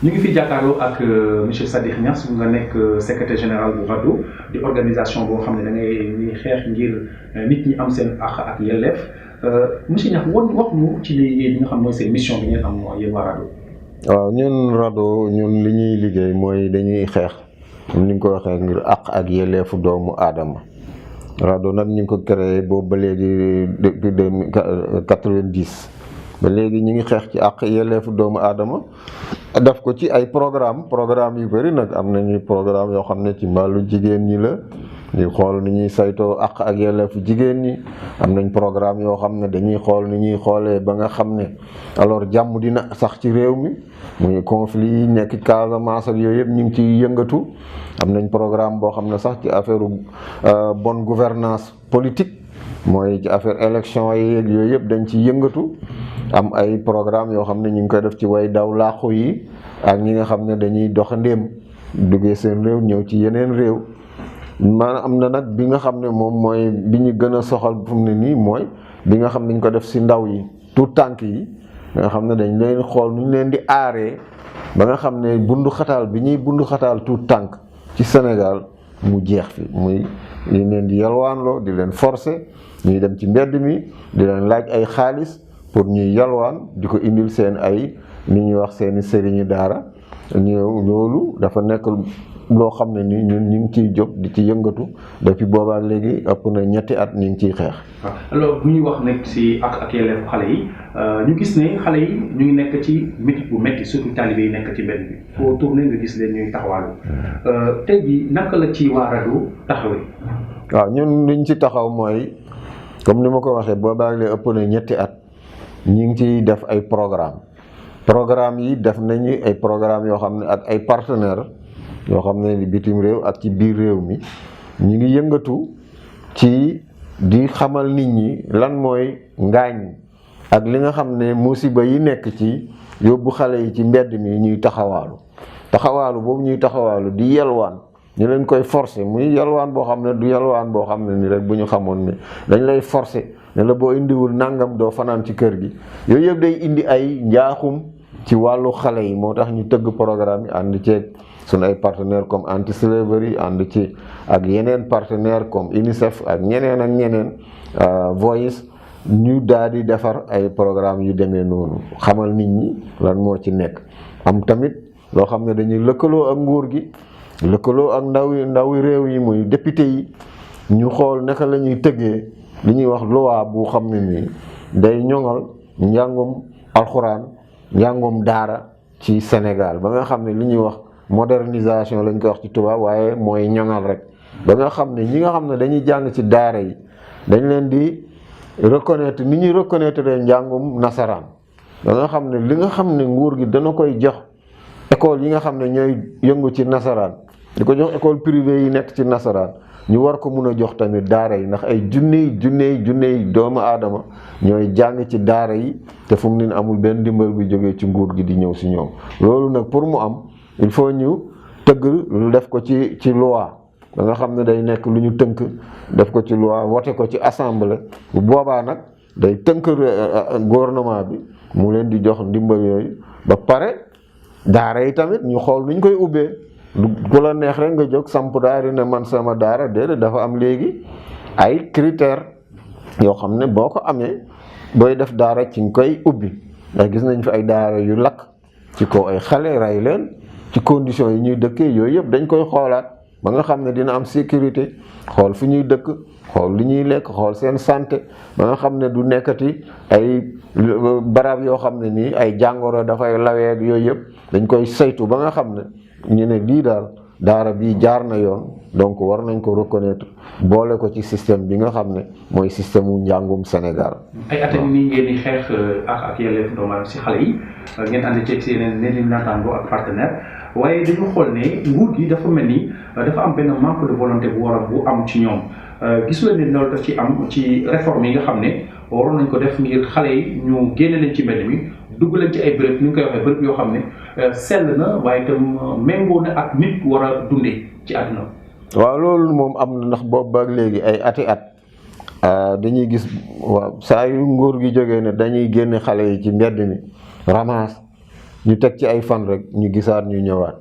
ñu ngi fi jàkkaarloo ak monsieur Sadikh Niass nga nekk secrétaire général bu RADDHO di organisation boo xam ne da ngay xeex ngir nit ñi am seen àq ak yelleef monsieur Niass wax ñu ci li nga xam mooy seen mission bi ngeen am yéen waa RADDHO. waaw ñun RADDHO ñun li ñuy liggéey mooy dañuy xeex comme ni nga ko waxee ngir àq ak yelleefu doomu aadama RADDHO nag ñu ngi ko créé boobu ba léegi depuis 90 ba léegi ñu ngi xeex ci àq yelleefu doomu aadama daf ko ci ay programme yu bëri nag am nañuy programme yoo xam ne ci mbàllu jigéen ñi la ñu xool ni ñuy saytoo àq ak yelleefu jigéen ñi am nañ programme yoo xam ne dañuy xool ni ñuy xoolee ba nga xam ne alors jàmm dina sax ci réew mi muy conflit yi nekk Casamance ak yooyu yëpp ñu ngi ciy yëngatu am nañ programme boo xam ne sax ci affaire bonne gouvernance politique mooy ci affaire élection yi yooyu yëpp dañ ci yëngatu am ay programme yoo xam ne ñu ngi koy def ci way daw làqu yi ak ñi nga xam ne dañuy doxandéem duggee seen réew ñëw ci yeneen réew maanaam am na nag bi nga xam ne moom mooy bi ñu gën a soxal fu mu ne nii mooy bi nga xam ne dañ ko def si ndaw yi tout tànk yi nga xam ne dañ leen xool nu ñu leen di aaree ba nga xam ne bundu xataal bi ñuy bundu xataal tout tànk ci Sénégal mu jeex fi muy li leen di yalwaanloo di leen forcer ñuy dem ci mbedd mi di leen laaj ay xaalis pour ñuy yalwaan di ko indil seen ay ni ñuy wax seeni sëriñu daara loolu dafa nekk loo xam ne ni ñun ñu ngi ciy jóg di ci yëngatu depuis boobaa léegi ëpp na ñetti at ñu ngi ciy xeex. waaw alors bu ñuy wax nag si ak yelleef xale yi ñu gis ne xale yi ñu ngi nekk ci métit bu métti surtout talibé yi nekk ci mbedd bi foo tourné nga gis leen ñuy taxawaalu tey jii naka la ci waa RADDHO taxawee. waaw ñun liñ ci taxaw mooy comme ni ma ko waxee boobaa léegi ëpp na ñetti at ñu ngi ciy def ay programme yi def nañu ay programme yoo xam ne ak ay partenaires yoo xam ne bitim réew ak ci biir réew mi ñu ngi yëngatu ci di xamal nit ñi lan mooy ngaañ ak li nga xam ne musiba yi nekk ci yóbbu xale yi ci mbedd mi ñuy taxawaalu boobu ñuy taxawaalu di yelwaan ñu leen koy forcer muy yalwaan boo xam ne du yalwaan boo xam ne ni rek bu ñu xamoon ne dañ lay forcer ne la boo indiwul nangam doo fanaan ci kër gi yooyu yëpp day indi ay njaaxum ci wàllu xale yi moo tax ñu tëgg programme yi ànd ceeg suñu ay partenaires comme anti slavery ànd ci ak yeneen partenaires comme UNICEF ak ñeneen Voice ñu daal di defar ay programme yu demee noonu xamal nit ñi lan moo ci nekk am tamit loo xam ne dañuy lëkkaloo ak nguur gi lëkkaloo ak ndawi réew yi muy député yi ñu xool naka la ñuy tëggee li ñuy wax loi bu xam ne nii day ñoŋal njàngum alxuraan njàngum daara ci Sénégal ba nga xam ne li ñuy wax modernisation lañ ko wax ci tubaab waaye mooy ñoŋal rek ba nga xam ne ñi nga xam ne dañuy jàng ci daara yi dañ leen di reconnaître ni ñuy reconnaître njàngum nasaraan ba nga xam ne li nga xam ne nguur gi dana koy jox école yi nga xam ne ñooy yëngu ci nasaraan di ko jox école privée yi nekk ci nasaraan ñu war ko mun a jox tamit daara yi ndax ay junney doomu aadama ñooy jàng ci daara yi te fu mu ne amul benn ndimbal bu jógee ci nguur gi di ñëw si ñoom loolu nag pour mu am il faut ñu tëgg lu def ko ci loi ba nga xam ne day nekk lu ñu tënk def ko ci loi wote ko ci assemblée bu boobaa nag day tënk gouvernement bi mu leen di jox ndimbal yooyu ba pare daara yi tamit ñu xool nuñ koy ubbee ku la neex rek nga jóg samp daara ne man sama daara déedéet dafa am léegi ay critères yoo xam ne boo ko amee booy def daara ci nga koy ubbi ndax gis nañ fi ay daara yu lakk ci kaw ay xale ray leen ci conditions yi ñuy dëkkee yooyu yëpp dañ koy xoolaat ba nga xam ne dina am sécurité xool fi ñuy dëkk xool li ñuy lekk xool seen santé ba nga xam ne du nekkati ay barab yoo xam ne nii ay jàngoro dafay lawee ak yooyu yëpp dañ koy saytu ba nga xam ne ñu ne lii daal daara bii jaar na yoon donc war nañ ko reconnaître boole ko ci système bi nga xam ne mooy système wu njàngum Sénégal. ay at nii ngeen di xeex ak yelleef doomu aadama si xale yi ngeen ànd ceeg si yeneen naataango ak partenaire waaye dañu xool ne nguur gi dafa mel ni dafa am benn manque de volonté bu am ci ñoom gis nga ne loolu daf ci am ci réforme yi nga xam ne waroon nañ ko def ngir xale yi ñu génne leen ci mbedd mi dugg leen ci ay béréb ni ñu koy waxee béréb yoo xam ne sell na waaye itam méngoo na ak nit war a dundee ci àdduna. waaw loolu moom am na ndax boobu ba léegi ay ati at dañuy gis waaw saa yu nguur gi jógee ne dañuy génne xale yi ci mbedd mi ramasse ñu teg ci ay fan rek ñu gisaat ñu ñëwaat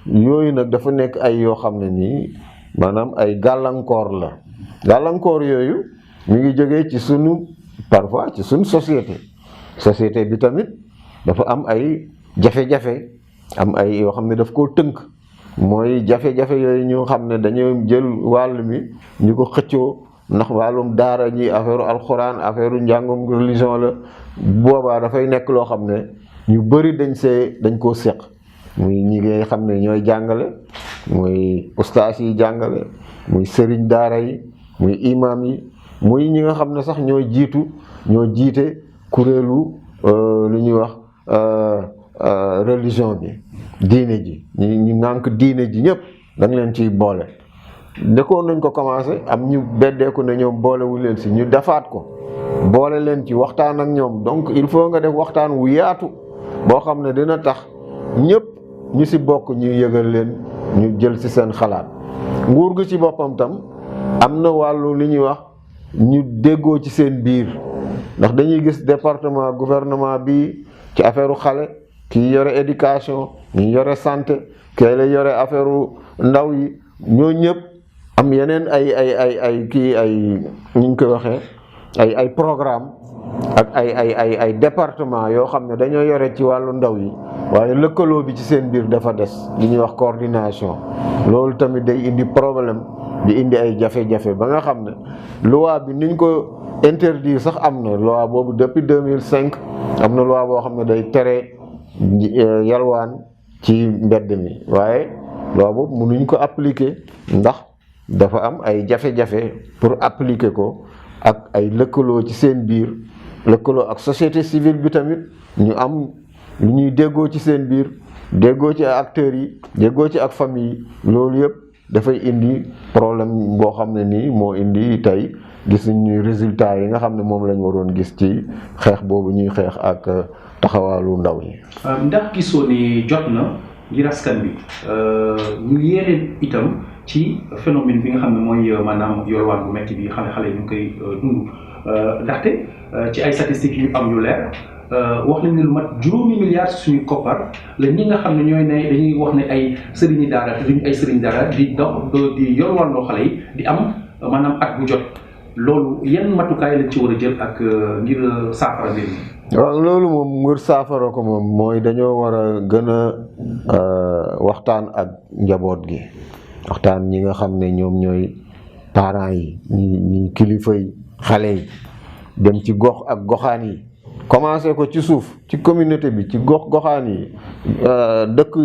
yooyu nag dafa nekk ay yoo xam ne nii maanaam ay gàllankoor la gàllankoor yooyu mi ngi jógee ci sunu parfois ci sunu société bi tamit dafa am ay jafe-jafe am ay yoo xam ne daf koo tënk mooy jafe-jafe yooyu ñu xam ne dañoo jël wàll mi ñu ko xëccoo ndax wàllum daara ñi affaire alxuraan affaire njàngum religion la boobaa dafay nekk loo xam ne ñu bëri dañ koo séq muy ñi ngay xam ne ñooy jàngale muy ustaas yi jàngale muy sëriñ daara yi muy imam yi muy ñi nga xam ne sax ñoo jiite kuréelu lu ñuy wax religion bi diine ji ñu nànk diine ji ñëpp da nga leen ciy boole dëkkoon nañ ko commencé am ñu beddeeku ne ñoom boolewuñ leen si ñu defaat ko boole leen ci waxtaan ak ñoom donc il faut nga def waxtaan wu yaatu boo xam ne dina tax ñëpp ñu si bokk ñu yëgal leen ñu jël si seen xalaat nguur gi ci boppam tam am na wàllu li ñuy wax ñu déggoo ci seen biir ndax dañuy gis département gouvernement bi ci affaire xale kii yore éducation ñi yore santé kii la yore affaire ndaw yi ñoo ñëpp am yeneen ay ñu ngi koy waxee ay programme ak ay département yoo xam ne dañoo yore ci wàllu ndaw yi waaye lëkkaloo bi ci seen biir dafa des li ñuy wax coordination loolu tamit day indi problème di indi ay jafe-jafe ba nga xam ne loi bi niñ ko interdire sax am na loi boobu depuis 2005 am na loi boo xam ne day tere yalwaan ci mbedd mi waaye loi boobu mënuñ ko appliquer ndax dafa am ay jafe-jafe pour appliquer ko ak ay lëkkaloo ci seen biir lëkkaloo ak société civile bi tamit ñu am lu ñuy déggoo ci seen biir déggoo ci acteurs yi déggoo ci ak famille yi loolu yëpp dafay indi problème boo xam ne nii moo indi tey gis nañu résultat yi nga xam ne moom lañ waroon gis ci xeex boobu ñuy xeex ak taxawaalu ndaw yi. ndax gisoo ni jot na ngir askan bi ñu yéene itam ci phénomène bi nga xam ne mooy maanaam yalwaan bu metti bi xale yi ñu ngi koy dund ndaxte ci ay statistiques yu am yu leer wax nañ ne lu mat 5 milliards suñu koppar la ñi nga xam ne ñooy ne dañuy wax ne ay sëriñi daara te duñu ay sëriñ daara di yalwaan loo xale yi di am maanaam at bu jot loolu yan matukaay lañ ci war a jël ak ngir saafara mbir mi. waaw loolu moom ngir saafara ko moom mooy dañoo war a gën a waxtaan ak njaboot gi waxtaan ñi nga xam ne ñoom ñooy parents yi ñi kilifa yi xale yi dem ci gox ak goxaan yi commencé ko ci suuf ci communauté bi ci goxaan yi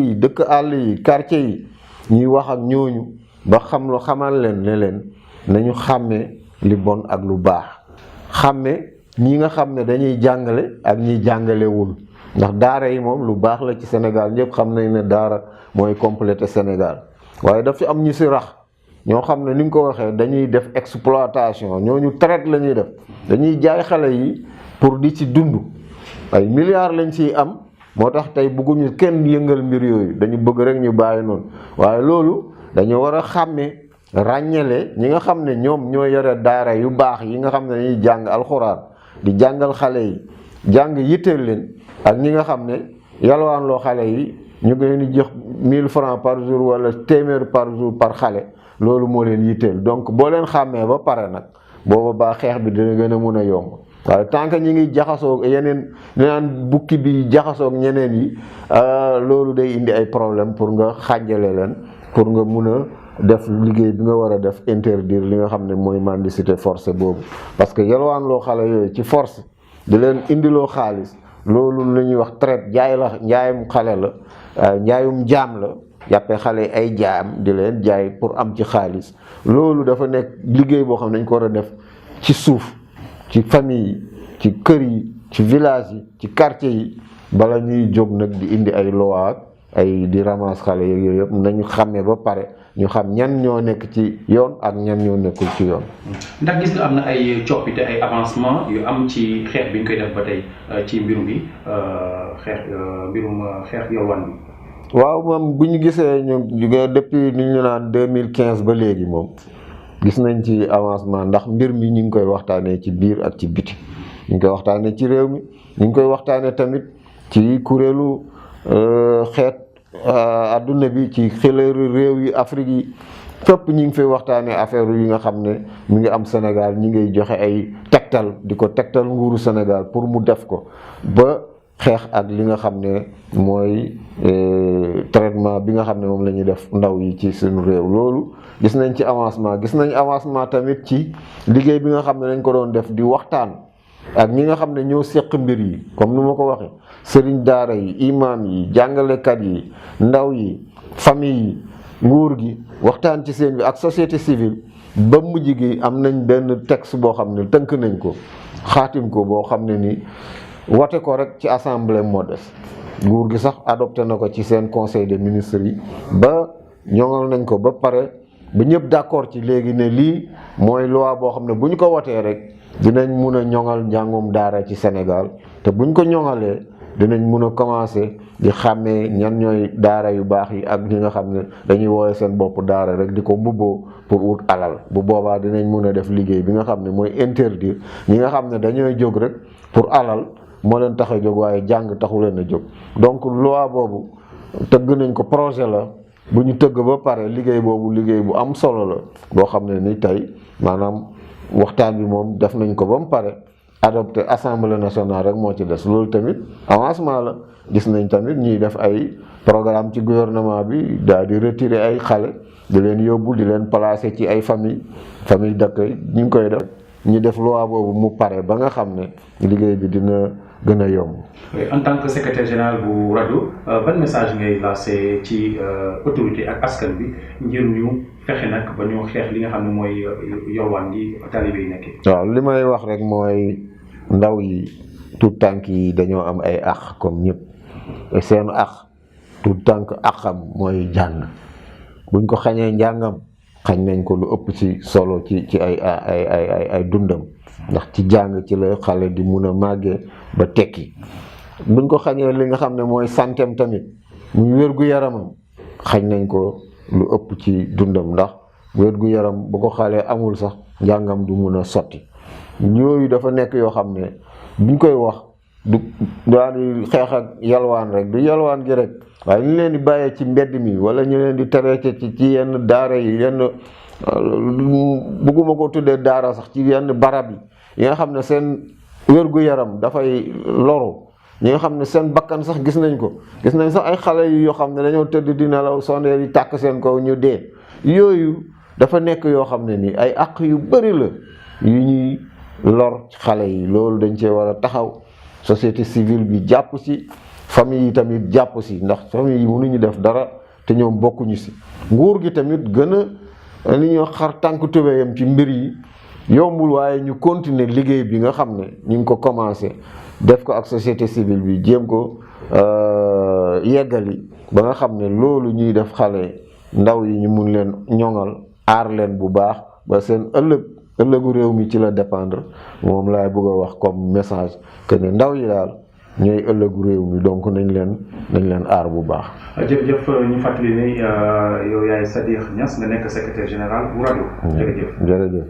dëkk àll yi quartier yi ñuy wax ak ñooñu ba xamal leen ne leen nañu xàmmee li bon ak lu baax xàmmee ñi nga xam ne dañuy jàngale ak ñi jàngalewul ndax daara yi moom lu baax la ci Sénégal ñëpp xam nañ ne daara mooy compléter Sénégal waaye daf ci am ñu si rax ñoo xam ne ni nga ko waxee dañuy def exploitation ñooñu traite la ñuy def dañuy jaay xale yi pour di ci dund ay milliards lañ ciy am moo tax tey bëgguñu kenn yëngal mbir yooyu dañu bëgg rek ñu bàyyi noonu waaye loolu dañu war a xàmmee ràññale ñi nga xam ne ñoom ñoo yore daara yu baax yi nga xam ne dañuy jàng alxuraan di jàngal xale yi jàng yitteel leen ak ñi nga xam ne yalwaan loo xale yi ñu ngi leen di jox 1000 francs par jour wala téeméer par jour par xale loolu moo leen yitteel donc boo leen xàmmee ba pare nag booba baa xeex bi dina gën a mun a yomb waaye tant que ñi ngi jaxasoog yeneen naan bukki bi jaxasoog ñeneen yi loolu day indi ay problème pour nga xàjjale leen pour nga mun a def liggéey bi nga war a def interdire li nga xam ne mooy mendicité forcée boobu parce que yalwaan loo xale yooyu ci force di leen indiloo xaalis loolu la ñuy wax traite njaayum xale la njaayum jaam la jàppee xale ay jaam di leen jaay pour am ci xaalis loolu dafa nekk liggéey boo xam ne dañ ko war a def ci suuf ci famille yi ci kër yi ci village yi ci quartier yi bala ñuy jóg nag di indi ay loi ak ay di ramasse xale yooyu yëpp nañu xàmmee ba pare ñu xam ñan ñoo nekk ci yoon ak ñan ñoo nekkul ci yoon. ndax gis nga am na ay coppite ay avancement yu am ci xeex bi ñu koy def ba tey ci mbirum bi xeex yalwaan bi. waaw moom bu ñu gisee ñu depuis ni ñu naan 2015 ba léegi moom gis nañ ci avancement ndax mbir mi ñu ngi koy waxtaanee ci biir ak ci biti ñu ngi koy waxtaanee ci réew mi ñu ngi koy waxtaanee tamit ci kuréelu xeet àdduna bi ci xëleeru réew yi Afrique yi fépp ñi ngi fay waxtaanee affaire yi nga xam ne mi ngi am Sénégal ñi ngay joxe ay tegtal di ko tegtal nguuru Sénégal pour mu def ko ba xeex ak li nga xam ne mooy traitement bi nga xam ne moom la ñuy def ndaw yi ci suñu réew. loolu gis nañ ci avancement, gis nañ avancement tamit ci liggéey bi nga xam ne dañ ko doon def di waxtaan ak ñi nga xam ne ñoo seq mbir yi comme ni ma ko waxee sëriñ daara yi, imam yi, jàngalekat yi, ndaw yi, famille yi, nguur gi waxtaan ci seen bi ak société civile ba mujj gi am nañ benn texte boo xam ne tënk nañ ko xaatim ko boo xam ne ni wate ko rek ci assemblée moo des. nguur gi sax adopté na ko ci seen conseil des ministres yi ba ñoŋal nañ ko ba pare ba ñëpp d'accord ci léegi ne lii mooy loi boo xam ne bu ñu ko watee rek dinañ mun a ñoŋal njàngum daara ci Sénégal te buñ ko ñoŋalee dinañ mun a commencer di xàmmee ñan ñooy daara yu baax yi ak ñi nga xam ne dañuy woowe seen bopp daara rek di ko mbubboo pour wut alal. bu boobaa dinañ mun a def liggéey bi nga xam ne mooy interdire ñi nga xam ne dañooy jóg rek pour alal moo leen tax a jóg waaye jàng taxu leen a jóg. donc loi boobu tëgg nañ ko, projet la bu ñu tëgg ba pare. liggéey boobu liggéey bu am solo la boo xam ne ni tey maanaam waxtaan bi moom def nañ ko ba mu pare adopté assemblée nationale rek moo ci des. loolu tamit avancement la. gis nañ tamit ñuy def ay programme ci gouvernement bi daal di retirer ay xale di leen yóbbu di leen placer ci ay famille d'accueil ñu ngi koy def. ñu def loi boobu mu pare ba nga xam ne liggéey bi dina gën a yomb. en tant que secrétaire général bu rajo ban message ngay lancé ci autorité ak askan bi ngir ñu fexe nag ba ñu xeex li nga xam ne mooy yowaan gi talibé yi nekkee. waaw li may wax rek mooy ndaw yi tout tànk yi dañoo am ay àq comme ñëpp seen àq tout tànk àqam mooy jàng buñ ko xañee njàngam xañ nañ ko lu ëpp ci solo ci ay dundam ndax ci jàng ci la xale di mun a màggee ba tekki. buñ ko xañee li nga xam ne mooy santeem tamit muy wér-gu-yaramam xañ nañ ko lu ëpp ci dundam ndax wér-gu-yaram bu ko xalee amul sax njàngam du mun a sotti. yooyu dafa nekk yoo xam ne buñ koy wax du daal di xeex ak yalwaan rek du yalwaan gi rek waaye ñu leen di bàyyee ci mbedd mi wala ñu leen di traité ci yenn daara yi yenn bëgguma ko tuddee daara sax ci yenn barab yi nga xam ne seen wér-gu-yaram dafay loru. ñi nga xam ne seen bakkan sax gis nañ ko, gis nañ sax ay xale yoo xam ne dañoo tëdd di nelaw sondeel yi tàkk seen kaw ñu dee. yooyu dafa nekk yoo xam ne ni ay àq yu bari la yu ñuy lor xale yi. loolu dañ cee war a taxaw, société civile bi jàpp ci, famille yi tamit jàpp ci ndax famille yi mënuñu def dara te ñoom bokkuñu ci. nguur gi tamit gën a li ñoo xar tànk tubéyam ci mbir yi yombul, waaye ñu continuer liggéey bi nga xam ne ñu ngi ko commencé def ko ak société civile bi jéem ko yeggali ba nga xam ne loolu ñuy def xale ndaw yi ñu mun leen ñoŋal aar leen bu baax ba seen ëllëgu réew mi ci la dépendre. moom laay bëgg a wax comme message que ne ndaw yi daal ñooy ëllëgu réew mi, donc nañ leen aar bu baax. jërëjëf ñu fàttali ne yow yaay Sadikh Niass nga nekk secrétaire général bu rajo. jërëjëf.